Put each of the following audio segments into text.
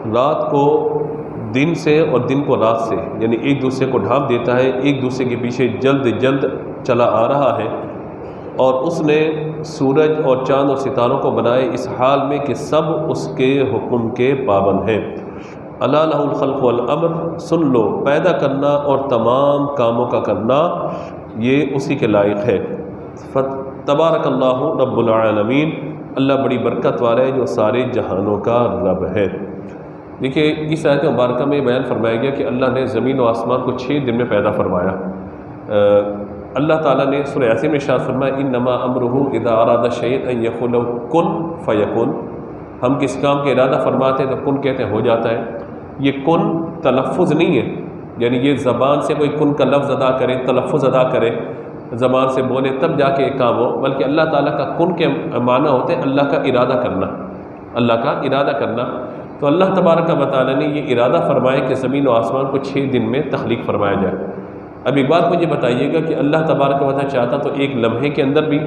رات کو دن سے اور دن کو رات سے، یعنی ایک دوسرے کو ڈھانپ دیتا ہے، ایک دوسرے کے پیچھے جلد جلد چلا آ رہا ہے، اور اس نے سورج اور چاند اور ستاروں کو بنائے اس حال میں کہ سب اس کے حکم کے پابند ہیں۔ الا لہ الخلق والامر، سن لو، پیدا کرنا اور تمام کاموں کا کرنا یہ اسی کے لائق ہے۔ تبارک اللہ رب العالمین، اللہ بڑی برکت والا ہے جو سارے جہانوں کا رب ہے۔ دیکھیے اس آیت مبارکہ میں بیان فرمایا گیا کہ اللہ نے زمین و آسمان کو 6 دن میں پیدا فرمایا۔ اللہ تعالیٰ نے سورہ یاسین میں ارشاد فرمایا انما امرہ اذا اراد شیئا ان یقول له کن فیکن، ہم کس کام کا ارادہ فرماتے ہیں تو کن کہتے ہیں ہو جاتا ہے۔ یہ کن تلفظ نہیں ہے، یعنی یہ زبان سے کوئی کن کا لفظ ادا کرے، تلفظ ادا کرے، زبان سے بولے تب جا کے ایک کام ہو، بلکہ اللہ تعالیٰ کا کن کے معنی ہوتے ہیں اللہ کا ارادہ کرنا، اللہ کا ارادہ کرنا۔ تو اللہ تبارک و تعالیٰ نے یہ ارادہ فرمایا کہ زمین و آسمان کو 6 دن میں تخلیق فرمایا جائے۔ اب ایک بات مجھے بتائیے گا کہ اللہ تبارک و تعالیٰ چاہتا تو ایک لمحے کے اندر بھی،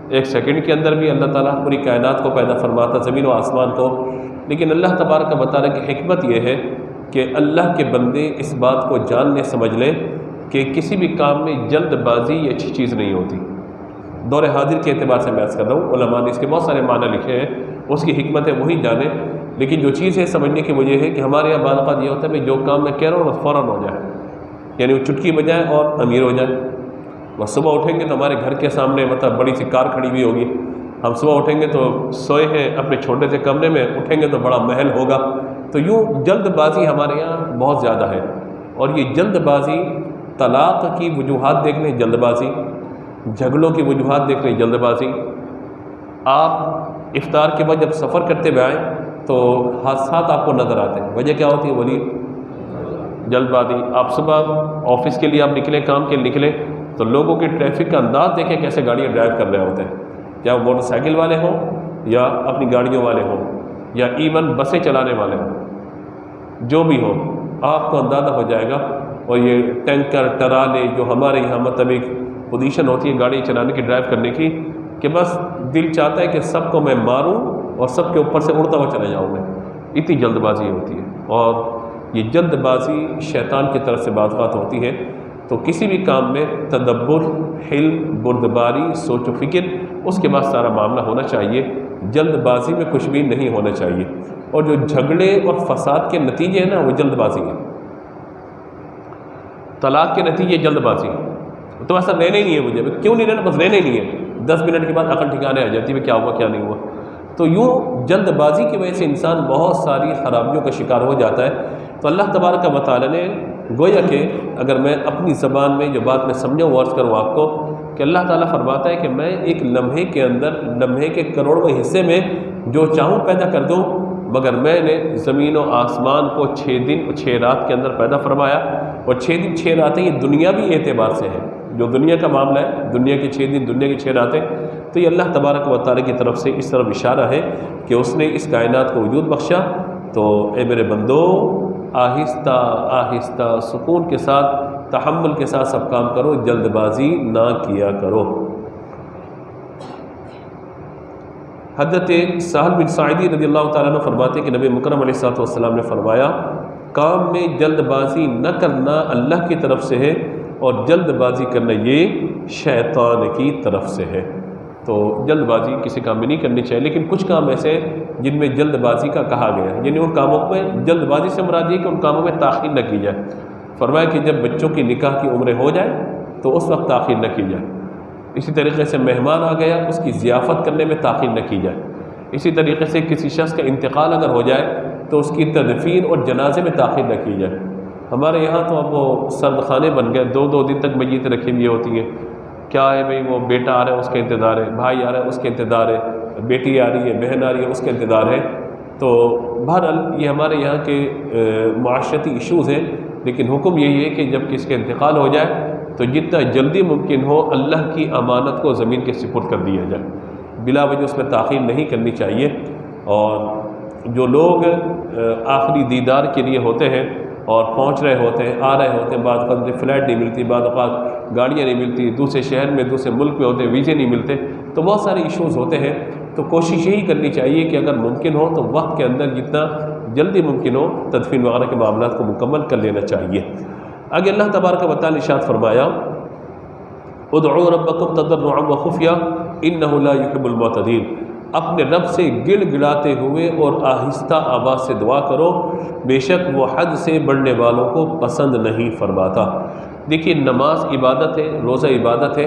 ایک سیکنڈ کے اندر بھی اللہ تعالیٰ پوری کائنات کو پیدا فرماتا، زمین و آسمان کو، لیکن اللہ تبارک و تعالیٰ کی حکمت یہ ہے کہ اللہ کے بندے اس بات کو جان لیں، سمجھ لیں کہ کسی بھی کام میں جلد بازی یہ اچھی چیز نہیں ہوتی۔ دور حاضر کے اعتبار سے میں عرض کر رہا ہوں، علماء نے اس کے بہت سارے معنی لکھے ہیں، اس کی حکمتیں وہی جانے، لیکن جو چیز ہے سمجھنے کی وجہ ہے کہ ہمارے یہاں بعض اوقات یہ ہوتا ہے کہ جو کام میں کہہ رہا ہوں وہ فوراً ہو جائے، یعنی وہ چٹکی بجائے اور امیر ہو جائے۔ وہ صبح اٹھیں گے تو ہمارے گھر کے سامنے مطلب بڑی سی کار کھڑی ہوئی ہوگی، ہم صبح اٹھیں گے تو سوئے ہیں اپنے چھوٹے سے کمرے میں، اٹھیں گے تو بڑا محل ہوگا۔ تو یوں جلد بازی ہمارے یہاں بہت زیادہ ہے، اور یہ جلد بازی طلاق کی وجوہات دیکھ لیں، جلد بازی، جھگڑوں کی وجوہات دیکھ لیں، جلد بازی۔ آپ افطار کے بعد جب سفر کرتے ہوئے آئیں تو حادثات آپ کو نظر آتے ہیں، وجہ کیا ہوتی ہے؟ بولیے، جلد بازی۔ آپ صبح آفس کے لیے آپ نکلیں، کام کے لیے نکلیں تو لوگوں کے ٹریفک کا انداز دیکھیں کیسے گاڑیاں ڈرائیو کر رہے ہوتے ہیں، یا وہ موٹر سائیکل والے ہوں یا اپنی گاڑیوں والے ہوں یا ایون بسیں چلانے والے ہوں، جو بھی ہوں آپ کو اندازہ ہو جائے گا۔ اور یہ ٹینکر، ٹرالے جو ہمارے یہاں مطلب پوزیشن ہوتی ہے گاڑی چلانے کی، ڈرائیو کرنے کی، کہ بس دل چاہتا ہے کہ سب کو میں ماروں اور سب کے اوپر سے اڑتا ہوا چلا جاؤں میں، اتنی جلد بازی ہوتی ہے۔ اور یہ جلد بازی شیطان کی طرف سے بعض بات ہوتی ہے۔ تو کسی بھی کام میں تدبر، حلم، بردباری، سوچ و فکر، اس کے بعد سارا معاملہ ہونا چاہیے، جلد بازی میں کچھ بھی نہیں ہونا چاہیے۔ اور جو جھگڑے اور فساد کے نتیجے ہیں نا وہ جلد بازی ہیں، طلاق کے نتیجے جلد بازی، تو ایسا رہنا ہی نہیں ہے مجھے، کیوں نہیں رہنا؟ بس رہنا ہی نہیں ہے، 10 منٹ کے بعد عقل ٹھکانے آ جاتی ہے کیا ہوا کیا نہیں ہوا۔ تو یوں جلد بازی کی وجہ سے انسان بہت ساری خرابیوں کا شکار ہو جاتا ہے۔ تو اللہ تبارک و تعالیٰ نے گویا کہ اگر میں اپنی زبان میں جو بات میں سمجھا وہ عرض کروں آپ کو کہ اللہ تعالیٰ فرماتا ہے کہ میں ایک لمحے کے اندر، لمحے کے کروڑویں حصے میں جو چاہوں پیدا کر دوں، مگر میں نے زمین و آسمان کو 6 دن اور 6 رات کے اندر پیدا فرمایا۔ اور 6 دن 6 راتیں یہ دنیاوی اعتبار سے ہے، جو دنیا کا معاملہ ہے، دنیا کے 6 دن، دنیا کی 6 راتیں، تو یہ اللہ تبارک و تعالیٰ کی طرف سے اس طرف اشارہ ہے کہ اس نے اس کائنات کو وجود بخشا۔ تو اے میرے بندو، آہستہ آہستہ سکون کے ساتھ، تحمل کے ساتھ سب کام کرو، جلد بازی نہ کیا کرو۔ حضرت سہل بن ساعدی رضی اللہ تعالیٰ عنہ فرماتے ہیں کہ نبی مکرم علیہ الصلوۃ والسلام نے فرمایا کام میں جلد بازی نہ کرنا اللہ کی طرف سے ہے، اور جلد بازی کرنا یہ شیطان کی طرف سے ہے۔ تو جلد بازی کسی کام میں نہیں کرنی چاہیے، لیکن کچھ کام ایسے جن میں جلد بازی کا کہا گیا ہے، یعنی ان کاموں میں جلد بازی سے مراد یہ کہ ان کاموں میں تاخیر نہ کی جائے۔ فرمایا کہ جب بچوں کی نکاح کی عمریں ہو جائے تو اس وقت تاخیر نہ کی جائے۔ اسی طریقے سے مہمان آ گیا، اس کی ضیافت کرنے میں تاخیر نہ کی جائے۔ اسی طریقے سے کسی شخص کا انتقال اگر ہو جائے تو اس کی تدفین اور جنازے میں تاخیر نہ کی جائے۔ ہمارے یہاں تو اب وہ سرد خانے بن گئے، 2 دن تک میتیں رکھی ہوئی ہوتی ہیں۔ کیا ہے بھئی، وہ بیٹا آ رہا ہے اس کا انتظار ہے، بھائی آ رہا ہے اس کا انتظار ہے، بیٹی آ رہی ہے، بہن آ رہی ہے اس کا انتظار ہے۔ تو بہرحال یہ ہمارے یہاں کے معاشرتی ایشوز ہیں، لیکن حکم یہی ہے کہ جب کسی کا انتقال ہو جائے تو جتنا جلدی ممکن ہو اللہ کی امانت کو زمین کے سپرد کر دیا جائے، بلا وجہ اس میں تاخیر نہیں کرنی چاہیے۔ اور جو لوگ آخری دیدار کے لیے ہوتے ہیں اور پہنچ رہے ہوتے ہیں، آ رہے ہوتے ہیں، بعض اوقات فلائٹ نہیں ملتی، بعض اوقات گاڑیاں نہیں ملتی، دوسرے شہر میں دوسرے ملک میں ہوتے ہیں، ویزے نہیں ملتے، تو بہت سارے ایشوز ہوتے ہیں۔ تو کوشش یہی کرنی چاہیے کہ اگر ممکن ہو تو وقت کے اندر جتنا جلدی ممکن ہو تدفین وغیرہ کے معاملات کو مکمل کر لینا چاہیے۔ آگے اللہ تبارک و تعالی نے ارشاد فرمایا ادعوا ربکم تضرعا وخفیا انہ لا یحب المعتدین، اپنے رب سے گڑ گڑاتے ہوئے اور آہستہ آواز سے دعا کرو، بے شک وہ حد سے بڑھنے والوں کو پسند نہیں فرماتا۔ دیکھیے نماز عبادت ہے، روزہ عبادت ہے،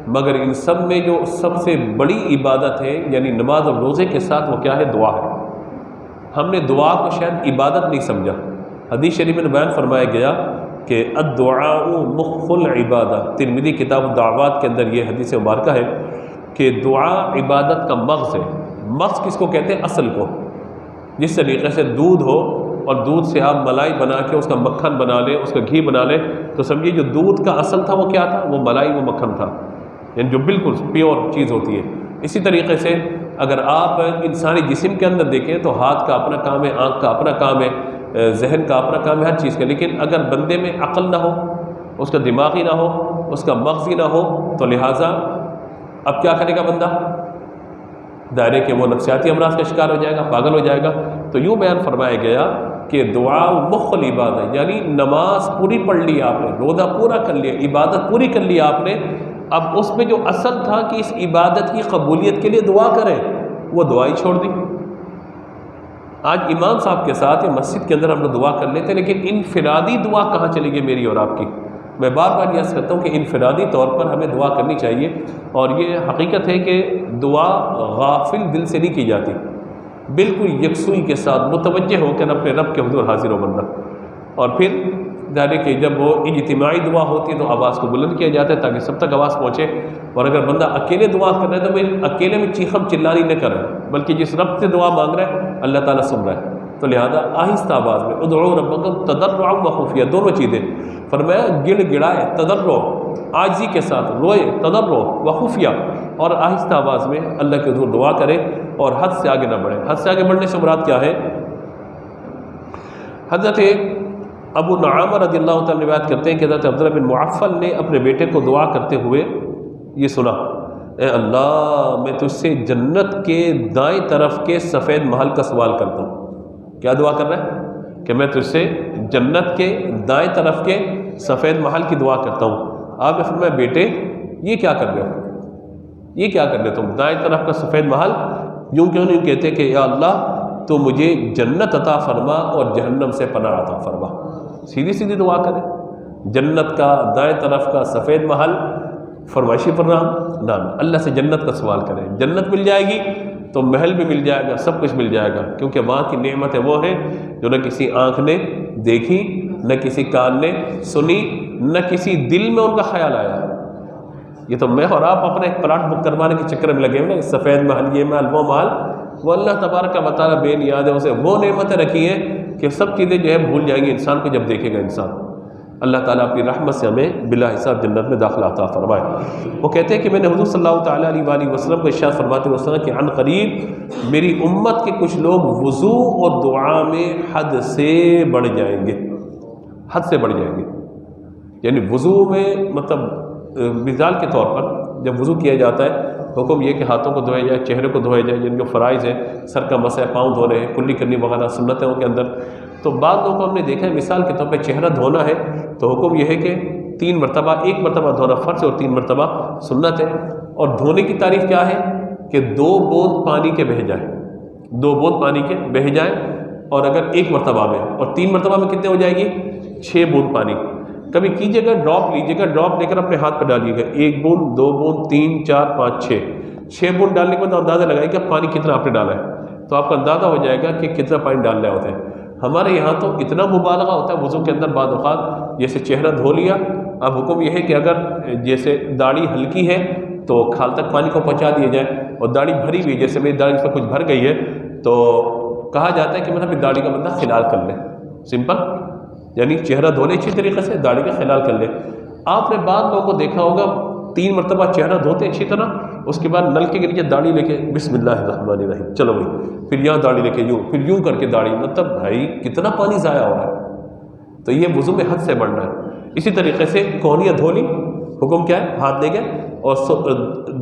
مگر ان سب میں جو سب سے بڑی عبادت ہے یعنی نماز اور روزے کے ساتھ وہ کیا ہے؟ دعا ہے۔ ہم نے دعا کو شاید عبادت نہیں سمجھا۔ حدیث شریف میں بیان فرمایا گیا کہ الدعاء مخ العبادہ، ترمذی کتاب الدعوات کے اندر یہ حدیث مبارکہ ہے کہ دعا عبادت کا مغز ہے۔ مغز کس کو کہتے ہیں؟ اصل کو۔ جس طریقے سے دودھ ہو اور دودھ سے آپ ملائی بنا کے اس کا مکھن بنا لیں، اس کا گھی بنا لیں، تو سمجھیے جو دودھ کا اصل تھا وہ کیا تھا؟ وہ ملائی، وہ مکھن تھا، یعنی جو بالکل پیور چیز ہوتی ہے۔ اسی طریقے سے اگر آپ انسانی جسم کے اندر دیکھیں تو ہاتھ کا اپنا کام ہے، آنکھ کا اپنا کام ہے، ذہن کا اپنا کام ہے، ہر چیز کا، لیکن اگر بندے میں عقل نہ ہو، اس کا دماغی نہ ہو، اس کا مغزی نہ ہو، تو لہٰذا اب کیا کرے گا بندہ؟ دائرے کے وہ نفسیاتی امراض کا شکار ہو جائے گا، پاگل ہو جائے گا۔ تو یوں بیان فرمایا گیا کہ دعا مخ العبادہ، یعنی نماز پوری پڑھ لی آپ نے، روزہ پورا کر لیا، عبادت پوری کر لی آپ نے، اب اس میں جو اصل تھا کہ اس عبادت کی قبولیت کے لیے دعا کریں، وہ دعا ہی چھوڑ دی۔ آج امام صاحب کے ساتھ مسجد کے اندر ہم لوگ دعا کر لیتے ہیں، لیکن انفرادی دعا کہاں چلے گی میری اور آپ کی؟ میں بار بار یہ عرض کرتا ہوں کہ انفرادی طور پر ہمیں دعا کرنی چاہیے، اور یہ حقیقت ہے کہ دعا غافل دل سے نہیں کی جاتی، بالکل یکسوئی کے ساتھ متوجہ ہو کر اپنے رب کے حضور حاضر ہو بندہ۔ اور پھر ظاہر کہ جب وہ اجتماعی دعا ہوتی ہے تو آواز کو بلند کیا جاتا ہے تاکہ سب تک آواز پہنچے، اور اگر بندہ اکیلے دعا کر رہا ہے تو وہ اکیلے میں چیخم چلانی نہ کرے، بلکہ جس رب سے دعا مانگ رہا ہے اللہ تعالیٰ سن رہا ہے، تو لہذا آہستہ آواز میں ادعوا ربکم تضرعا وخفیا، دونوں چیزیں فرمایا، گڑ گڑائے تضرع عاجزی کے ساتھ، روئے تضرع وخفیا، اور آہستہ آواز میں اللہ کے حضور دعا کرے اور حد سے آگے نہ بڑھے۔ حد سے آگے بڑھنے سے مراد کیا ہے؟ حضرت ابو نعامہ رضی اللہ تعالیٰ روایت کرتے ہیں کہ حضرت عبداللہ بن معفل نے اپنے بیٹے کو دعا کرتے ہوئے یہ سنا، اے اللہ میں تجھ سے جنت کے دائیں طرف کے سفید محل کا سوال کرتا ہوں۔ کیا دعا کر رہا ہے؟ کہ میں تجھ سے جنت کے دائیں طرف کے سفید محل کی دعا کرتا ہوں۔ آپ نے فرمایا بیٹے یہ کیا کر رہے ہو؟ یہ کیا کر رہے تم؟ دائیں طرف کا سفید محل، یوں کیوں نہیں کہتے کہ یا اللہ تو مجھے جنت عطا فرما اور جہنم سے پناہ عطا فرما؟ سیدھی سیدھی دعا کریں۔ جنت کا دائیں طرف کا سفید محل فرمائشی پروگرام نہ، اللہ سے جنت کا سوال کریں، جنت مل جائے گی تو محل بھی مل جائے گا، سب کچھ مل جائے گا، کیونکہ وہاں کی نعمتیں وہ ہیں جو نہ کسی آنکھ نے دیکھی، نہ کسی کان نے سنی، نہ کسی دل میں ان کا خیال آیا۔ یہ تو میں اور آپ اپنے ایک پلاٹ بک کروانے کے چکر میں لگے ہوئے ہیں، سفید محل، یہ محل، وہ محل، وہ اللہ تبارک و تعالیٰ بے نیاز ہے، اسے وہ نعمتیں رکھی ہیں کہ سب چیزیں جو ہے بھول جائیں گی انسان کو جب دیکھے گا انسان۔ اللہ تعالیٰ اپنی رحمت سے ہمیں بلا حساب جنت میں داخلہ عطا فرمائے۔ وہ کہتے ہیں کہ میں نے حضور صلی اللہ تعالیٰ علیہ وآلہ وسلم کو ارشاد فرماتے ہوئے سنا کہ عن قریب میری امت کے کچھ لوگ وضو اور دعا میں حد سے بڑھ جائیں گے، حد سے بڑھ جائیں گے، یعنی وضو میں مطلب مثال کے طور پر جب وضو کیا جاتا ہے حکم یہ کہ ہاتھوں کو دھویا جائے، چہرے کو دھویا جائے، جن جو فرائض ہیں، سر کا مسح، پاؤں دھونے ہیں، کلی کرنی وغیرہ سنتیں ان کے اندر، تو بعض لوگوں کو ہم نے دیکھا ہے مثال کے طور پہ چہرہ دھونا ہے تو حکم یہ ہے کہ 3 مرتبہ، 1 مرتبہ دھونا فرض ہے اور 3 مرتبہ سنت ہے، اور دھونے کی تعریف کیا ہے کہ 2 بوند پانی کے بہہ جائیں، 2 بوند پانی کے بہہ جائیں، اور اگر 1 مرتبہ میں، اور 3 مرتبہ میں کتنے ہو جائے گی؟ 6 بوند پانی۔ کبھی کیجیے گا ڈراپ لیجیے گا، ڈراپ لے کر اپنے ہاتھ پہ ڈالیے گا، 1 بوند، 2 بوند، 3، 4، 5، 6 بوند ڈالنے کے بعد اندازہ لگائے کہ پانی کتنا آپ نے ڈالا ہے، تو آپ کا اندازہ ہو جائے گا کہ کتنا پانی ڈالنا ہوتا ہے۔ ہمارے یہاں تو اتنا مبالغہ ہوتا ہے وضو کے اندر، بعض اوقات جیسے چہرہ دھو لیا، اب حکم یہ ہے کہ اگر جیسے داڑھی ہلکی ہے تو کھال تک پانی کو پہنچا دیا جائے، اور داڑھی بھری ہوئی، جیسے میری داڑھی اس میں کچھ بھر گئی ہے تو کہا جاتا ہے کہ مطلب داڑھی کا بندہ خلال کر لے، سمپل، یعنی چہرہ دھونے اچھی طریقے سے، داڑھی کا خلال کر لے۔ آپ نے بعض لوگوں کو دیکھا ہوگا 3 مرتبہ چہرہ دھوتے اچھی طرح، اس کے بعد نلکے کے نیچے داڑھی لے کے بسم اللہ الرحمن الرحیم، چلو بھائی، پھر یہاں داڑھی لے کے یوں، پھر یوں کر کے داڑھی، مطلب بھائی کتنا پانی ضائع ہو رہا ہے۔ تو یہ وضو میں حد سے بڑھنا ہے۔ اسی طریقے سے کونیاں دھو لی، حکم کیا ہے؟ ہاتھ لے گئے اور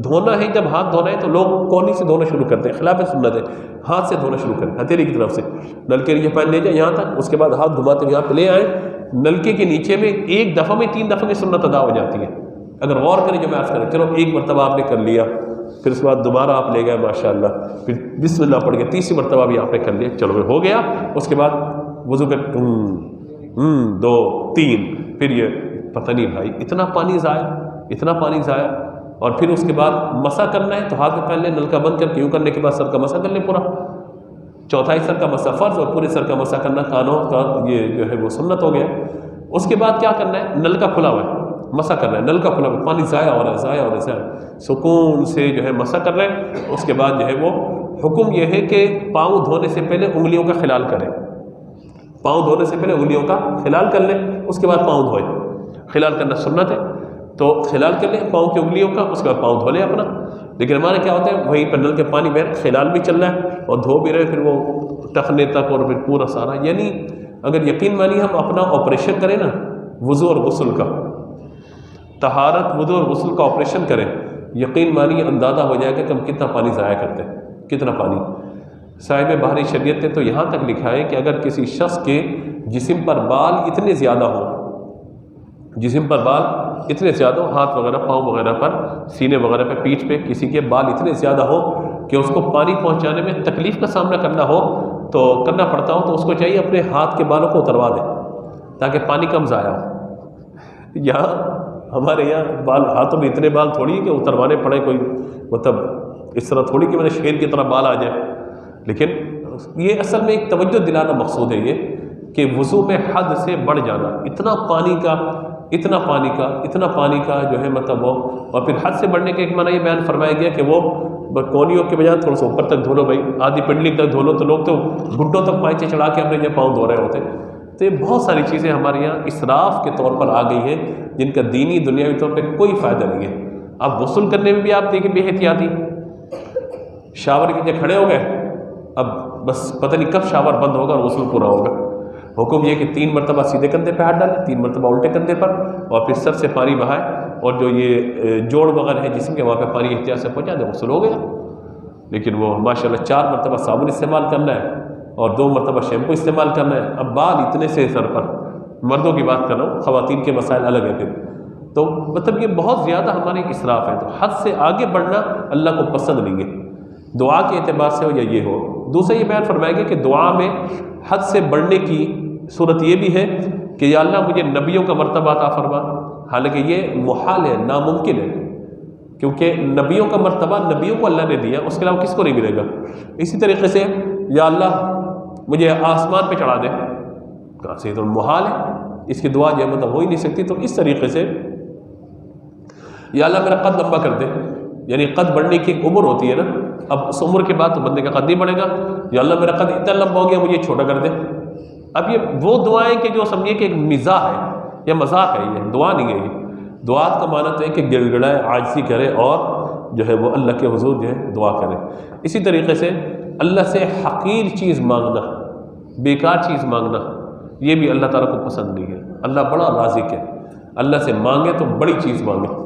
دھونا ہے. جب ہاتھ دھونا ہے تو لوگ کونی سے دھونا شروع کرتے ہیں، خلاف سنت ہے. ہاتھ سے دھونا شروع کریں، ہتھیلی کی طرف سے. نلکے نیچے پانی لے جائیں یہاں تک، اس کے بعد ہاتھ گھماتے ہوئے یہاں پہ لے آئیں. نلکے کے نیچے میں ایک دفعہ میں 3 دفعہ کی سنت ادا ہو جاتی ہے. اگر غور کریں جو میں عرض کریں، چلو ایک مرتبہ آپ نے کر لیا، پھر اس کے بعد دوبارہ آپ لے گئے ماشاءاللہ، پھر بسم اللہ پڑھ کے تیسری مرتبہ بھی آپ نے کر لیا، چلو ہو گیا. اس کے بعد وضو کر 2 3، پھر یہ پتہ نہیں بھائی اتنا پانی ضائع، اتنا پانی ضائع. اور پھر اس کے بعد مسح کرنا ہے تو ہاتھ میں پہن لیں، نل کا بند کر کے یوں کرنے کے بعد سر کا مسح کر لیں پورا. چوتھائی سر کا مسح فرض اور پورے سر کا مسح کرنا کانوں کا یہ جو ہے وہ سنت ہو گیا. اس کے بعد کیا کرنا ہے؟ نل کا کھلا ہوا ہے مسح کر رہے ہیں، نل کا کھلا ہوا، پانی ضائع ہو رہا ہے، ضائع ہو رہا ہے، سکون سے جو ہے مسح کر رہے ہیں. اس کے بعد جو ہے وہ حکم یہ ہے کہ پاؤں دھونے سے پہلے انگلیوں کا خلال کریں. پاؤں دھونے سے پہلے انگلیوں کا خلال کر لیں، اس کے بعد پاؤں دھوئیں. خلال کرنا سنت ہے تو خلال کر لیں پاؤں کی انگلیوں کا، اس کے بعد پاؤں دھو لیں اپنا. لیکن ہمارے کیا ہوتا ہے وہیں پر نل کے پانی بہہ خلال بھی چل رہا ہے اور دھو بھی رہے، پھر وہ ٹخنے تک اور پھر پورا سارا. یعنی اگر یقین مانی ہم اپنا آپریشن کریں نا وضو اور غسل کا، طہارت وضو اور غسل کا آپریشن کریں، یقین مانی اندازہ ہو جائے گا کہ ہم کتنا پانی ضائع کرتے ہیں، کتنا پانی. صاحب بحری شریعت نے تو یہاں تک لکھا ہے کہ اگر کسی شخص کے جسم پر بال اتنے زیادہ ہوں، جسم پر بال اتنے زیادہ ہوں، ہاتھ وغیرہ پاؤں وغیرہ پر، سینے وغیرہ پہ، پیٹھ پہ کسی کے بال اتنے زیادہ ہوں کہ اس کو پانی پہنچانے میں تکلیف کا سامنا کرنا ہو تو کرنا پڑتا ہو، تو اس کو چاہیے اپنے ہاتھ کے بالوں کو اتروا دے تاکہ پانی کم ضائع ہو. یہاں ہمارے یہاں بال ہاتھوں میں اتنے بال تھوڑی ہے کہ اتروانے پڑے، کوئی مطلب اس طرح تھوڑی کہ میرے شیر کی طرح بال آ جائے. لیکن یہ اصل میں ایک توجہ دلانا مقصود ہے یہ کہ وضو میں حد سے بڑھ جانا، اتنا پانی کا اتنا پانی کا اتنا پانی کا جو ہے مطلب وہ. اور پھر حد سے بڑھنے کے ایک معنی یہ بیان فرمایا گیا کہ وہ کونیوں کے بجائے تھوڑا سا اوپر تک دھو لو بھائی، آدھی پنڈلی تک دھو لو. تو لوگ تو گھٹوں تک پائچے چڑھا کے اپنے یہ پاؤں دھو رہے ہوتے. تو یہ بہت ساری چیزیں ہمارے یہاں اسراف کے طور پر آ گئی ہیں جن کا دینی دنیاوی طور پہ کوئی فائدہ نہیں ہے. اب غسل کرنے میں بھی آپ دیکھیں بے احتیاطی، شاور کے نیچے کھڑے ہو گئے، اب بس پتہ نہیں کب شاور بند ہوگا اور غسل پورا ہوگا. حکم یہ کہ 3 مرتبہ سیدھے کندھے پہ ہاتھ ڈالیں، 3 مرتبہ الٹے کندھے پر، اور پھر سر سے پانی بہائیں، اور جو یہ جوڑ وغیرہ ہے جسم کے وہاں پہ پانی احتیاط سے پہنچا دیں، غسل ہو گیا. لیکن وہ ماشاءاللہ 4 مرتبہ صابن استعمال کرنا ہے اور 2 مرتبہ شیمپو استعمال کرنا ہے. اب بال اتنے سے سر پر، مردوں کی بات کر رہا ہوں، خواتین کے مسائل الگ ہیں پھر. تو مطلب یہ بہت زیادہ ہمارے اسراف ہے. تو حد سے آگے بڑھنا اللہ کو پسند نہیں ہے، دعا کے اعتبار سے ہو یا یہ ہو. دوسرا یہ بیان فرمائے گا کہ دعا میں حد سے بڑھنے کی صورت یہ بھی ہے کہ یا اللہ مجھے نبیوں کا مرتبہ عطا فرما. حالانکہ یہ محال ہے، ناممکن ہے، کیونکہ نبیوں کا مرتبہ نبیوں کو اللہ نے دیا، اس کے علاوہ کس کو نہیں ملے گا. اسی طریقے سے یا اللہ مجھے آسمان پہ چڑھا دے، کہاں سے؟ تو محال ہے، اس کی دعا جو ہے مطلب ہو ہی نہیں سکتی. تو اس طریقے سے یا اللہ میرا قد لمبا کر دے، یعنی قد بڑھنے کی ایک عمر ہوتی ہے نا. اب اس عمر کے بعد تو بندے کا قد نہیں بڑھے گا. یا اللہ میرا قد اتنا لمبا ہو گیا مجھے چھوٹا کر دے. اب یہ وہ دعائیں کہ جو سمجھیے کہ ایک مزاح ہے یا مذاق ہے، یہ دعا نہیں ہے. یہ دعات کا معنی تو ہے کہ گڑ گڑائے، عاجزی کرے اور جو ہے وہ اللہ کے حضور جو ہے دعا کرے. اسی طریقے سے اللہ سے حقیر چیز مانگنا، بیکار چیز مانگنا، یہ بھی اللہ تعالیٰ کو پسند نہیں ہے. اللہ بڑا رازق ہے، اللہ سے مانگے تو بڑی چیز مانگے،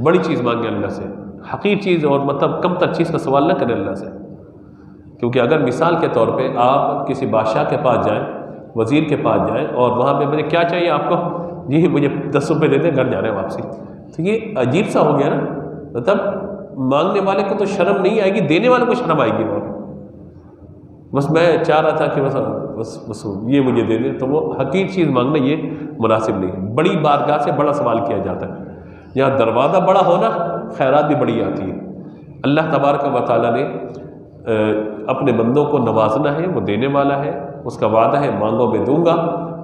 بڑی چیز مانگے اللہ سے. حقیر چیز اور مطلب کم تر چیز کا سوال نہ کریں اللہ سے. کیونکہ اگر مثال کے طور پہ آپ کسی بادشاہ کے پاس جائیں، وزیر کے پاس جائیں اور وہاں پہ مجھے کیا چاہیے آپ کو، جی مجھے 10 روپے دے دیں، گھر جا رہے ہیں واپسی. تو یہ عجیب سا ہو گیا نا. مطلب مانگنے والے کو تو شرم نہیں آئے گی، دینے والے کو شرم آئے گی. وہاں پہ بس میں چاہ رہا تھا کہ بس یہ مجھے دے دیں. تو وہ حقیر چیز مانگنا یہ مناسب نہیں ہے. بڑی بارگاہ سے بڑا سوال کیا جاتا ہے. یہاں دروازہ بڑا ہونا، خیرات بھی بڑی آتی ہے. اللہ تبارک و تعالیٰ نے اپنے بندوں کو نوازنا ہے، وہ دینے والا ہے، اس کا وعدہ ہے مانگو میں دوں گا.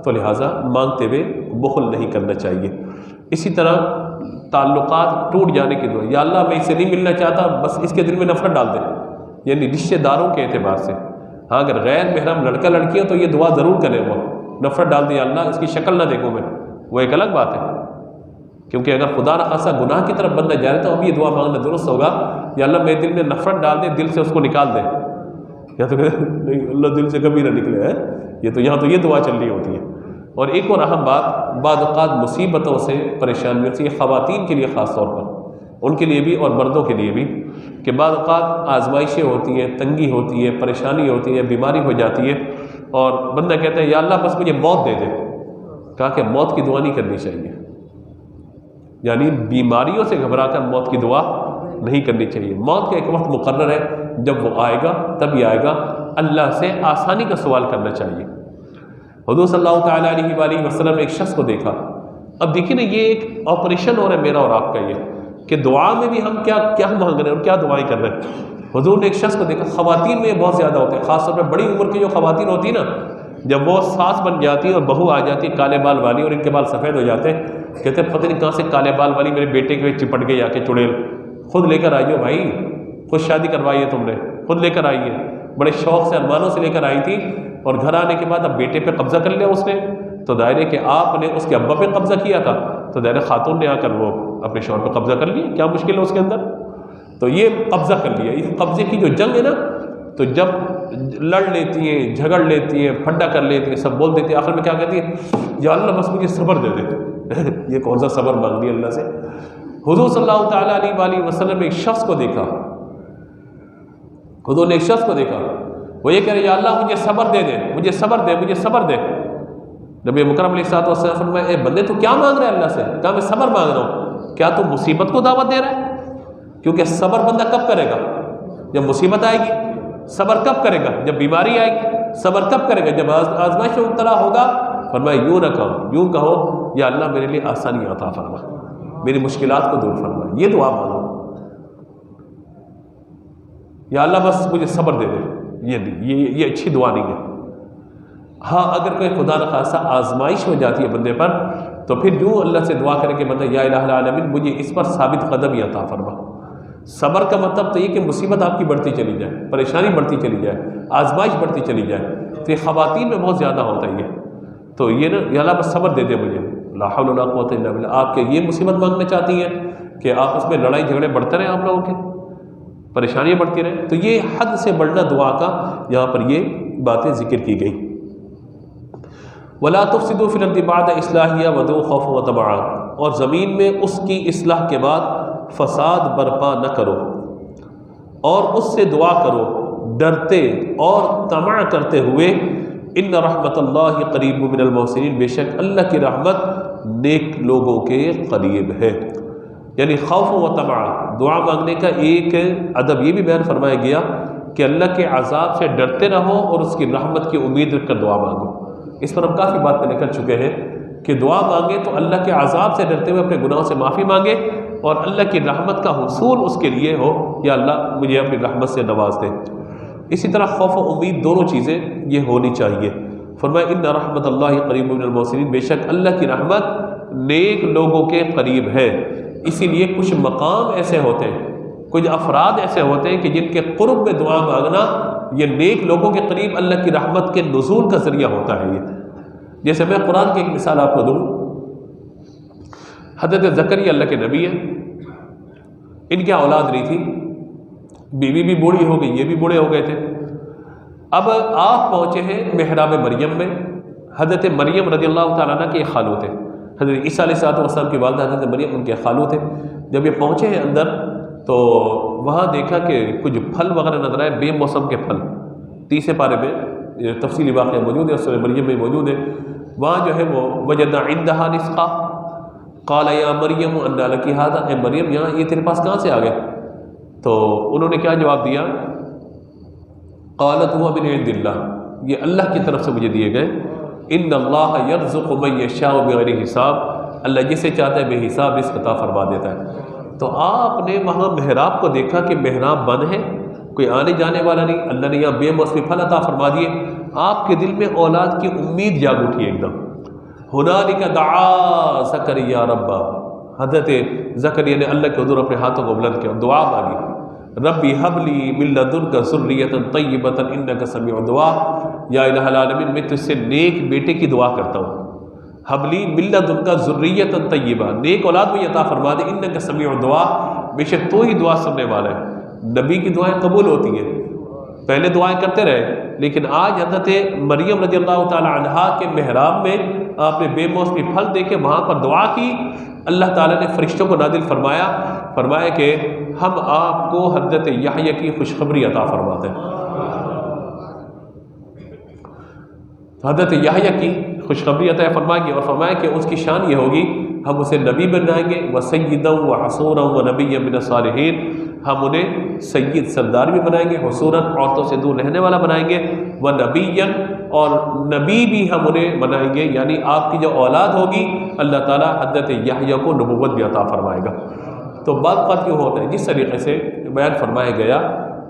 تو لہٰذا مانگتے ہوئے بخل نہیں کرنا چاہیے. اسی طرح تعلقات ٹوٹ جانے کی دعا، یا اللہ میں اس سے نہیں ملنا چاہتا، بس اس کے دل میں نفرت ڈال دیں، یعنی رشتہ داروں کے اعتبار سے. ہاں اگر غیر محرم لڑکا لڑکی ہو تو یہ دعا ضرور کریں، وہ نفرت ڈال دیں، یا اللہ اس کی شکل نہ دیکھوں میں، وہ ایک الگ بات ہے. کیونکہ اگر خدا نخواستہ گناہ کی طرف بندہ جا رہا ہے تو اب یہ دعا مانگنا درست ہوگا، یا اللہ میرے دل میں نفرت ڈال دے، دل سے اس کو نکال دے. یا تو نہیں اللہ دل سے کبھی نہ نکلے ہے، یہ تو یہاں تو یہ دعا چل رہی ہوتی ہے. اور ایک اور اہم بات، بعض اوقات مصیبتوں سے پریشانیوں سے، یہ خواتین کے لیے خاص طور پر، ان کے لیے بھی اور مردوں کے لیے بھی، کہ بعض اوقات آزمائشیں ہوتی ہیں، تنگی ہوتی ہے، پریشانی ہوتی ہے، بیماری ہو جاتی ہے، اور بندہ کہتا ہے یا اللہ بس مجھے موت دے دے. کہا کہ موت کی دعا نہیں کرنی چاہیے، یعنی بیماریوں سے گھبرا کر موت کی دعا نہیں کرنی چاہیے. موت کا ایک وقت مقرر ہے، جب وہ آئے گا تب آئے گا. اللہ سے آسانی کا سوال کرنا چاہیے. حضور صلی اللہ تعالیٰ علیہ وآلہ وسلم نے ایک شخص کو دیکھا. اب دیکھیں نا، یہ ایک آپریشن ہو رہا ہے میرا اور آپ کا، یہ کہ دعا میں بھی ہم کیا کیا مانگ رہے ہیں اور کیا دعائیں کر رہے ہیں. حضور نے ایک شخص کو دیکھا، خواتین میں یہ بہت زیادہ ہوتا ہے، خاص طور پہ بڑی عمر کی جو خواتین ہوتی ہیں نا، جب وہ ساس بن جاتی ہے اور بہو آ جاتی ہے کالے بال والی، اور ان کے بال سفید ہو جاتے ہیں، کہتے ہیں پتہ نہیں کہاں سے کالے بال والی میرے بیٹے کے چپٹ گئی آ کے چڑیل. خود لے کر آئیے بھائی، خود شادی کروائی ہے تم نے، خود لے کر آئیے. بڑے شوق سے ارمانوں سے لے کر آئی تھی، اور گھر آنے کے بعد اب بیٹے پہ قبضہ کر لیا اس نے. تو ظاہر ہے کہ آپ نے اس کے ابا پہ قبضہ کیا تھا، تو ظاہر خاتون نے آ کر وہ اپنے شوہر پہ قبضہ کر لیا. کیا مشکل ہے اس کے اندر؟ تو یہ قبضہ کر لیا. اس قبضے کی جو جنگ ہے نا، تو جب لڑ لیتی ہیں، جھگڑ لیتی ہیں، پھڈا کر لیتی ہیں، سب بول دیتی ہیں، آخر میں کیا کہتی ہیں؟ یا اللہ بس مجھے صبر دے دے. یہ کون سا صبر مانگنی اللہ سے؟ حضور صلی اللہ تعالیٰ علیہ وآلہ وسلم نے ایک شخص کو دیکھا، حضور نے ایک شخص کو دیکھا، وہ یہ کہہ رہے یا اللہ مجھے صبر دے دے، مجھے صبر دے، مجھے صبر دے. نبی مکرم علیہ الصلوۃ والسلام فرمایا اے بندے تو کیا مانگ رہے ہیں اللہ سے؟ کہا میں صبر مانگ رہا ہوں. کیا تو مصیبت کو دعوت دے رہا ہے؟ کیونکہ صبر بندہ کب کرے گا؟ جب مصیبت آئے گی. صبر کب کرے گا؟ جب بیماری آئے گی. صبر کب کرے گا؟ جب آزمائش میں مبتلا ہوگا. فرمایا یوں نہ کہو، یوں کہو یا اللہ میرے لیے آسانی عطا فرما، میری مشکلات کو دور فرما. یہ دعا مانگو، یا اللہ بس مجھے صبر دے دے. یہ نہیں، یہ اچھی دعا نہیں ہے. ہاں اگر کوئی خدا نخواستہ آزمائش ہو جاتی ہے بندے پر، تو پھر یوں اللہ سے دعا کرے کہ بندہ یا الہ العالمین مجھے اس پر ثابت قدمی عطا فرما. صبر کا مطلب تو یہ کہ مصیبت آپ کی بڑھتی چلی جائے، پریشانی بڑھتی چلی جائے، آزمائش بڑھتی چلی جائے. تو یہ خواتین میں بہت زیادہ ہوتا ہے یہ. تو یہ نا یا اللہ بس صبر دے دے مجھے. لا حول ولا قوت الا باللہ. آپ کے یہ مصیبت مانگنا چاہتی ہیں کہ آپس میں لڑائی جھگڑے بڑھتے رہیں، آپ لوگوں کے پریشانیاں بڑھتی رہیں. تو یہ حد سے بڑھنا دعا کا یہاں پر یہ باتیں ذکر کی گئی. ولا تفسدوا فی الارض بعد اصلاحها وادعوا خوفا وطمعا. اور زمین میں اس کی اصلاح کے بعد فساد برپا نہ کرو، اور اس سے دعا کرو ڈرتے اور طمع کرتے ہوئے. ان رحمت اللہ قریب من المحسنین. بے شک اللہ کی رحمت نیک لوگوں کے قریب ہے. یعنی خوف و طمع، دعا مانگنے کا ایک ادب یہ بھی بیان فرمایا گیا کہ اللہ کے عذاب سے ڈرتے رہو اور اس کی رحمت کی امید رکھ کر دعا مانگو. اس پر ہم کافی بات پہلے کر چکے ہیں کہ دعا مانگے تو اللہ کے عذاب سے ڈرتے ہوئے اپنے گناہوں سے معافی مانگے، اور اللہ کی رحمت کا حصول اس کے لیے ہو، یا اللہ مجھے اپنی رحمت سے نواز دے. اسی طرح خوف و امید دونوں چیزیں یہ ہونی چاہیے. فرمایا ان رحمت اللہ قریب من المحسنین. بے شک اللہ کی رحمت نیک لوگوں کے قریب ہے. اسی لیے کچھ مقام ایسے ہوتے ہیں، کچھ افراد ایسے ہوتے ہیں کہ جن کے قرب میں دعا مانگنا یہ نیک لوگوں کے قریب اللہ کی رحمت کے نزول کا ذریعہ ہوتا ہے. یہ جیسے میں قرآن کی ایک مثال آپ کو دوں. حضرت زکریا اللہ کے نبی ہیں، ان کی اولاد نہیں تھی، بیوی بھی بوڑھی ہو گئی، یہ بھی بوڑھے ہو گئے تھے. اب آپ پہنچے ہیں محراب مریم میں. حضرت مریم رضی اللہ تعالیٰ عنہ کے خالو تھے. حضرت عیسیٰ علیہ السلام کی والدہ حضرت مریم ان کے خالو تھے. جب یہ پہنچے ہیں اندر تو وہاں دیکھا کہ کچھ پھل وغیرہ نظر آئے، بے موسم کے پھل. 30 پارے میں تفصیلی واقعہ موجود ہے، سورہ مریم میں موجود ہے. وہاں جو ہے وہ وجدنا عندہا رزقا قال یا مریم انا لکی ھذا. اے مریم یہاں یہ تیرے پاس کہاں سے آ گئے؟ تو انہوں نے کیا جواب دیا؟ قالت هو من عند اللہ. یہ اللہ کی طرف سے مجھے دیے گئے. ان اللہ یرزق من یشاء بغیر حساب. اللہ جسے چاہتا ہے بے حساب رزق عطا فرما دیتا ہے. تو آپ نے وہاں محراب کو دیکھا کہ محراب بند ہے، کوئی آنے جانے والا نہیں. اللہ نے یہاں بے موسمی پھل عطا فرما دیے. آپ کے دل میں اولاد کی امید جاگ اٹھی ایک دم. ہنالک دعا زکریا ربا. حضرت زکریا نے اللہ کے حضور اپنے ہاتھوں کو بلند کیا، دعا مانگی. ربی حب لی من لدنک ذریۃ طیبۃ انک سمیع الدعاء. یا الہ العالمین میں تجھ سے نیک بیٹے کی دعا کرتا ہوں. حب لی من لدنک ذریۃ طیبہ، نیک اولاد میں عطا فرما دے. انک سمیع الدعاء، بے شک تو ہی دعا سننے والا ہے. نبی کی دعائیں قبول ہوتی ہیں، پہلے دعائیں کرتے رہے، لیکن آج حضرت مریم رضی اللہ تعالی عنہا کے محراب میں آپ نے بے موسمی پھل دیکھے، وہاں پر دعا کی، اللہ تعالیٰ نے فرشتوں کو نازل فرمایا کہ ہم آپ کو حضرت یحییٰ کی خوشخبری عطا فرماتے ہیں۔ حضرت یحییٰ کی خوشخبری عطا فرمائیں گے اور فرمایا کہ اس کی شان یہ ہوگی، ہم اسے نبی بنائیں گے، وَسَيِّدًا وَحَصُورًا وَنَبِيًّا مِنَ الصَّالِحِينَ، ہم انہیں سید سردار بھی بنائیں گے، حصوراً عورتوں سے دور رہنے والا بنائیں گے، وَنَبِيًّا اور نبی بھی ہم انہیں بنائیں گے، یعنی آپ کی جو اولاد ہوگی اللہ تعالیٰ حضرت یحییٰ کو نبوت بھی عطا فرمائے گا۔ تو بعض اوقات کیوں ہوتا ہے، جس طریقے سے بیان فرمایا گیا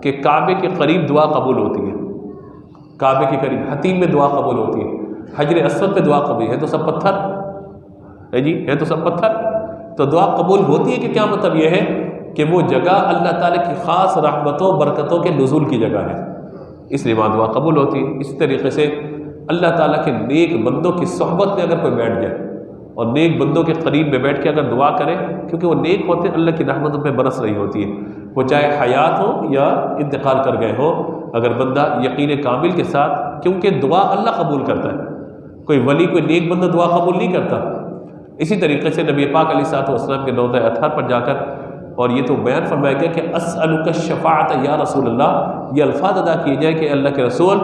کہ کعبے کے قریب دعا قبول ہوتی ہے، کعبے کے قریب حتیم میں دعا قبول ہوتی ہے، حجر اسود پہ دعا قبول ہے تو سب پتھر ہے جی، ہے تو سب پتھر، تو دعا قبول ہوتی ہے کہ کیا مطلب یہ ہے کہ وہ جگہ اللہ تعالیٰ کی خاص رحمتوں برکتوں کے نزول کی جگہ ہے، اس لیے وہاں دعا قبول ہوتی ہے۔ اسی طریقے سے اللہ تعالیٰ کے نیک بندوں کی صحبت میں اگر کوئی بیٹھ جائے اور نیک بندوں کے قریب میں بیٹھ کے اگر دعا کرے، کیونکہ وہ نیک ہوتے ہیں، اللہ کی رحمتوں پہ برس رہی ہوتی ہے، وہ چاہے حیات ہو یا انتقال کر گئے ہو، اگر بندہ یقین کامل کے ساتھ، کیونکہ دعا اللہ قبول کرتا ہے، کوئی ولی کوئی نیک بندہ دعا قبول نہیں کرتا۔ اسی طریقے سے نبی پاک علیہ الصلوۃ والسلام کے نوطۂ اطہار پر جا کر، اور یہ تو بیان فرمایا گیا کہ اسألک الشفاعۃ یا رسول اللہ، یہ الفاظ ادا کیے جائے کہ اللہ کے رسول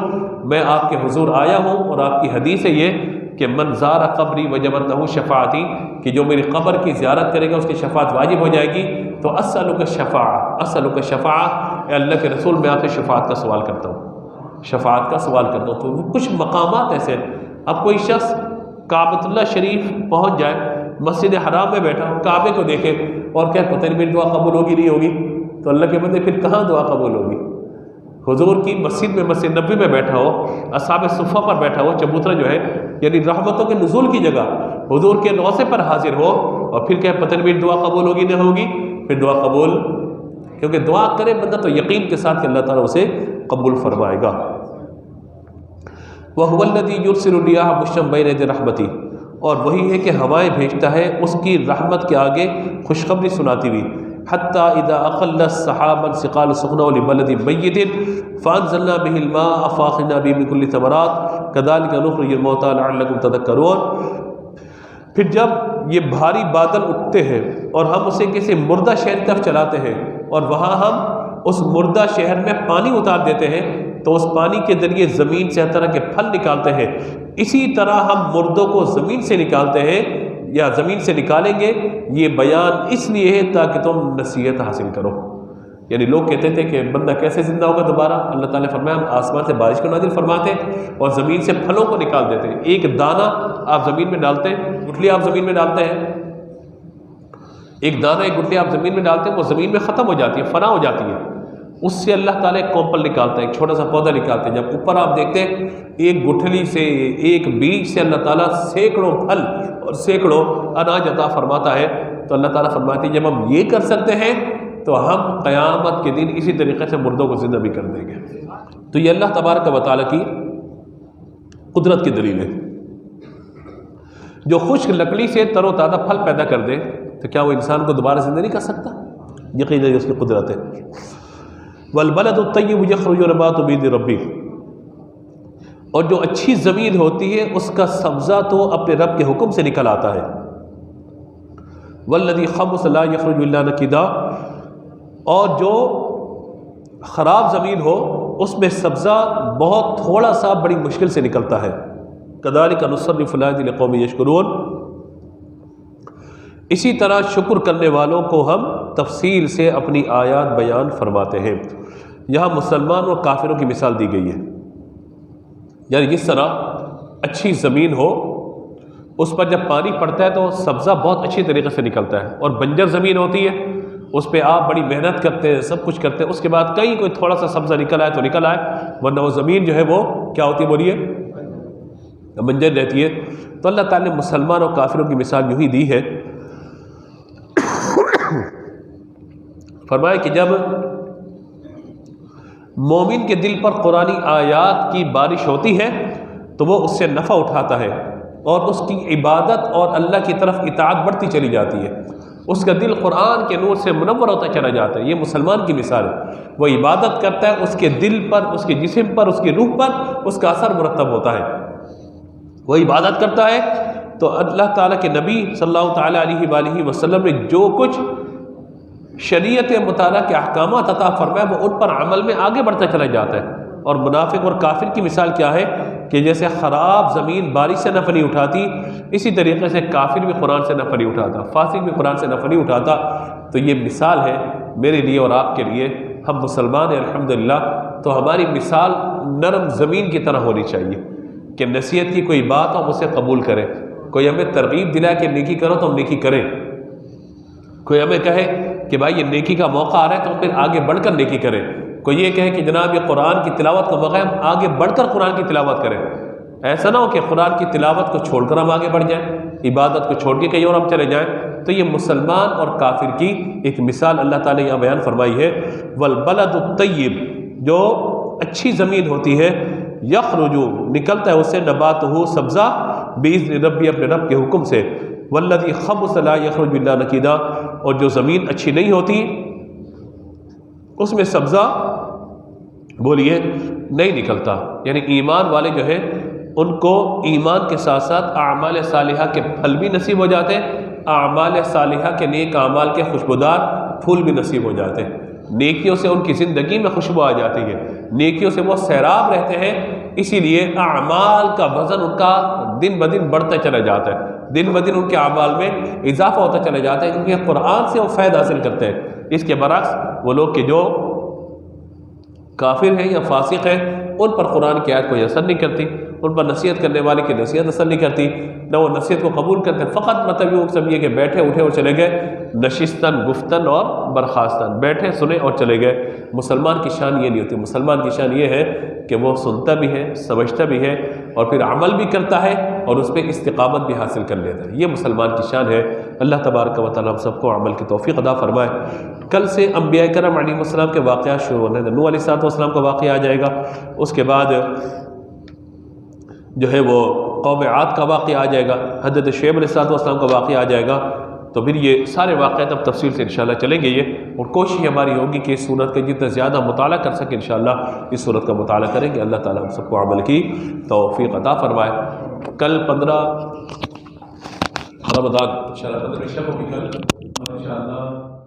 میں آپ کے حضور آیا ہوں، اور آپ کی حدیث ہے یہ کہ من زار قبری وجبت لہ شفاعتی، کہ جو میری قبر کی زیارت کرے گا اس کی شفاعت واجب ہو جائے گی۔ تو اسألک الشفاعۃ، اسألک الشفاعۃ، اے اللہ کے رسول میں آپ سے شفاعت کا سوال کرتا ہوں، شفاعت کا سوال کرتا ہوں۔ تو کچھ مقامات ایسے ہیں، اب کوئی شخص کعبۃ اللہ شریف پہنچ جائے، مسجد حرام میں بیٹھا ہو، کعبے کو دیکھے اور کیا پتہ نہیں میری دعا قبول ہوگی نہیں ہوگی، تو اللہ کے بندے پھر کہاں دعا قبول ہوگی؟ حضور کی مسجد میں، مسجد نبی میں بیٹھا ہو، اصحاب صفہ پر بیٹھا ہو، چبوترا جو ہے یعنی رحمتوں کے نزول کی جگہ، حضور کے روضے پر حاضر ہو، اور پھر کیا پتہ نہیں میری دعا قبول ہوگی نہیں ہوگی؟ پھر دعا قبول، کیونکہ دعا کرے بندہ تو یقین کے ساتھ کہ اللہ تعالیٰ اسے قبول فرمائے گا۔ وَهُوَ الَّذِي يُرْسِلُ الرِّيَاحَ بُشْرًا بَيْنَ يَدَيْ رَحْمَتِهِ، اور وہی ہے کہ ہوائیں بھیجتا ہے اس کی رحمت کے آگے خوشخبری سناتی ہوئی، حتیٰ اذا اقلت سحابا ثقال سخنہ لبلد میت فانزلنا به الماء فاخرجنا به من كل الثمرات كذلك نخرج الموتى لعلكم تذكرون، پھر جب یہ بھاری بادل اٹھتے ہیں اور ہم اسے کسی مردہ شہر کی طرف چلاتے ہیں، اور وہاں ہم اس مردہ شہر میں پانی اتار دیتے ہیں، تو اس پانی کے ذریعے زمین سے ہر طرح کے پھل نکالتے ہیں، اسی طرح ہم مردوں کو زمین سے نکالتے ہیں یا زمین سے نکالیں گے۔ یہ بیان اس لیے ہے تاکہ تم نصیحت حاصل کرو، یعنی لوگ کہتے تھے کہ بندہ کیسے زندہ ہوگا دوبارہ، اللہ تعالیٰ نے فرمایا ہم آسمان سے بارش کو نازل فرماتے اور زمین سے پھلوں کو نکال دیتے ہیں، ایک دانہ آپ زمین میں ڈالتے ہیں، گٹھلی آپ زمین میں ڈالتے ہیں، ایک دانہ ایک گٹھلی آپ زمین میں ڈالتے ہیں، وہ زمین میں ختم ہو جاتی ہے، فنا ہو جاتی ہے، اس سے اللہ تعالیٰ ایک کومپل نکالتا ہے، ایک چھوٹا سا پودا نکالتے ہیں، جب اوپر آپ دیکھتے ہیں ایک گٹھلی سے، ایک بیج سے اللہ تعالیٰ سینکڑوں پھل اور سینکڑوں اناج عطا فرماتا ہے، تو اللہ تعالیٰ فرماتے ہیں جب ہم یہ کر سکتے ہیں تو ہم قیامت کے دن اسی طریقے سے مردوں کو زندہ بھی کر دیں گے۔ تو یہ اللہ تبارک و تعالیٰ کی قدرت کی دلیل ہے، جو خشک لکڑی سے تر و تازہ پھل پیدا کر دے، تو کیا وہ انسان کو دوبارہ زندہ نہیں کر سکتا؟ یقیناً اس کی قدرت ہے۔ والبلد الطیب یخرج نباتہ بإذن ربہ، اور جو اچھی زمین ہوتی ہے اس کا سبزہ تو اپنے رب کے حکم سے نکل آتا ہے۔ والذی خبث لا یخرج الا نکدا، اور جو خراب زمین ہو اس میں سبزہ بہت تھوڑا سا بڑی مشکل سے نکلتا ہے۔ کذالک نصرف الآیات لقوم یشکرون، اسی طرح شکر کرنے والوں کو ہم تفصیل سے اپنی آیات بیان فرماتے ہیں۔ یہاں مسلمان اور کافروں کی مثال دی گئی ہے، یعنی جس طرح اچھی زمین ہو اس پر جب پانی پڑتا ہے تو سبزہ بہت اچھی طریقے سے نکلتا ہے، اور بنجر زمین ہوتی ہے اس پہ آپ بڑی محنت کرتے ہیں، سب کچھ کرتے ہیں، اس کے بعد کہیں کوئی تھوڑا سا سبزہ نکل آئے تو نکل آئے، ورنہ وہ زمین جو ہے وہ کیا ہوتی ہے، بولیے، بنجر رہتی ہے۔ تو اللہ تعالیٰ نے مسلمان اور کافروں کی مثال یوں ہی دی ہے، فرمایا کہ جب مومن کے دل پر قرآنی آیات کی بارش ہوتی ہے تو وہ اس سے نفع اٹھاتا ہے، اور اس کی عبادت اور اللہ کی طرف اطاعت بڑھتی چلی جاتی ہے، اس کا دل قرآن کے نور سے منور ہوتا چلا جاتا ہے۔ یہ مسلمان کی مثال ہے، وہ عبادت کرتا ہے، اس کے دل پر، اس کے جسم پر، اس کی روح پر اس کا اثر مرتب ہوتا ہے۔ وہ عبادت کرتا ہے تو اللہ تعالیٰ کے نبی صلی اللہ تعالیٰ علیہ وآلہ وسلم نے جو کچھ شریعت مطالعہ کے احکامات عطا فرمائے وہ ان پر عمل میں آگے بڑھتا چلا جاتا ہے۔ اور منافق اور کافر کی مثال کیا ہے کہ جیسے خراب زمین بارش سے نفع نہیں اٹھاتی، اسی طریقے سے کافر بھی قرآن سے نفع نہیں اٹھاتا، فاسق بھی قرآن سے نفع نہیں اٹھاتا۔ تو یہ مثال ہے میرے لیے اور آپ کے لیے، ہم مسلمان ہیں الحمدللہ، تو ہماری مثال نرم زمین کی طرح ہونی چاہیے کہ نصیحت کی کوئی بات ہم اسے قبول کریں، کوئی ہمیں ترغیب دلائے کہ نیکی کرو تو ہم نیکی کریں، کوئی ہمیں کہے کہ بھائی یہ نیکی کا موقع آ رہا ہے تو ہم پھر آگے بڑھ کر نیکی کریں، کوئی یہ کہے کہ جناب یہ قرآن کی تلاوت کا موقع ہے ہم آگے بڑھ کر قرآن کی تلاوت کریں۔ ایسا نہ ہو کہ قرآن کی تلاوت کو چھوڑ کر ہم آگے بڑھ جائیں، عبادت کو چھوڑ کے کہیں اور ہم چلے جائیں۔ تو یہ مسلمان اور کافر کی ایک مثال اللہ تعالیٰ نے یہاں بیان فرمائی ہے۔ والبلد الطیب، جو اچھی زمین ہوتی ہے، یخرج، نکلتا ہے اس سے نباتہ، سبزہ، باذن ربی، اپنے رب کے حکم سے، والذی خبث لا یخرج الا نکدا، اور جو زمین اچھی نہیں ہوتی اس میں سبزہ بولیے نہیں نکلتا۔ یعنی ایمان والے جو ہیں ان کو ایمان کے ساتھ ساتھ اعمال صالحہ کے پھل بھی نصیب ہو جاتے ہیں، اعمال صالحہ کے نیک اعمال کے خوشبودار پھول بھی نصیب ہو جاتے ہیں۔ نیکیوں سے ان کی زندگی میں خوشبو آ جاتی ہے، نیکیوں سے وہ سیراب رہتے ہیں، اسی لیے اعمال کا وزن ان کا دن بدن بڑھتا چلا جاتا ہے، دن بدن ان کے اعمال میں اضافہ ہوتا چلا جاتا ہے، کیونکہ قرآن سے وہ فائدہ حاصل کرتے ہیں۔ اس کے برعکس وہ لوگ کہ جو کافر ہیں یا فاسق ہیں ان پر قرآن کی آیت کوئی اثر نہیں کرتی، ان پر نصیحت کرنے والے کی نصیحت اثر نہیں کرتی، نہ وہ نصیحت کو قبول کرتے، فقط مطلب یہ سمجھیے کہ بیٹھے اٹھے اور چلے گئے، نشستن گفتن اور برخاستن، بیٹھے سنے اور چلے گئے۔ مسلمان کی شان یہ نہیں ہوتی، مسلمان کی شان یہ ہے کہ وہ سنتا بھی ہے، سمجھتا بھی ہے، اور پھر عمل بھی کرتا ہے اور اس پہ استقامت بھی حاصل کر لیتا ہے۔ یہ مسلمان کی شان ہے۔ اللہ تبارک و تعالیٰ ہم سب کو عمل کی توفیق عطا فرمائے۔ کل سے انبیاء کرام علیہ السلام کے واقعات شروع ہونے ہیں۔ نوح علیہ السلام کا واقعہ آ جائے گا، اس کے بعد جو ہے وہ قوم عاد کا واقعہ آ جائے گا، حضرت شعیب علیہ السلام کا واقعہ آ جائے گا۔ تو پھر یہ سارے واقعات اب تفصیل سے انشاءاللہ چلیں گے یہ، اور کوشش ہماری ہوگی کہ اس سورت کا جتنا زیادہ مطالعہ کر سکیں انشاءاللہ اس سورت کا مطالعہ کریں گے۔ اللہ تعالیٰ ہم سب کو عمل کی توفیق عطا فرمائے۔ کل 15 رمضان انشاءاللہ 15 شب ہوگی کل، انشاءاللہ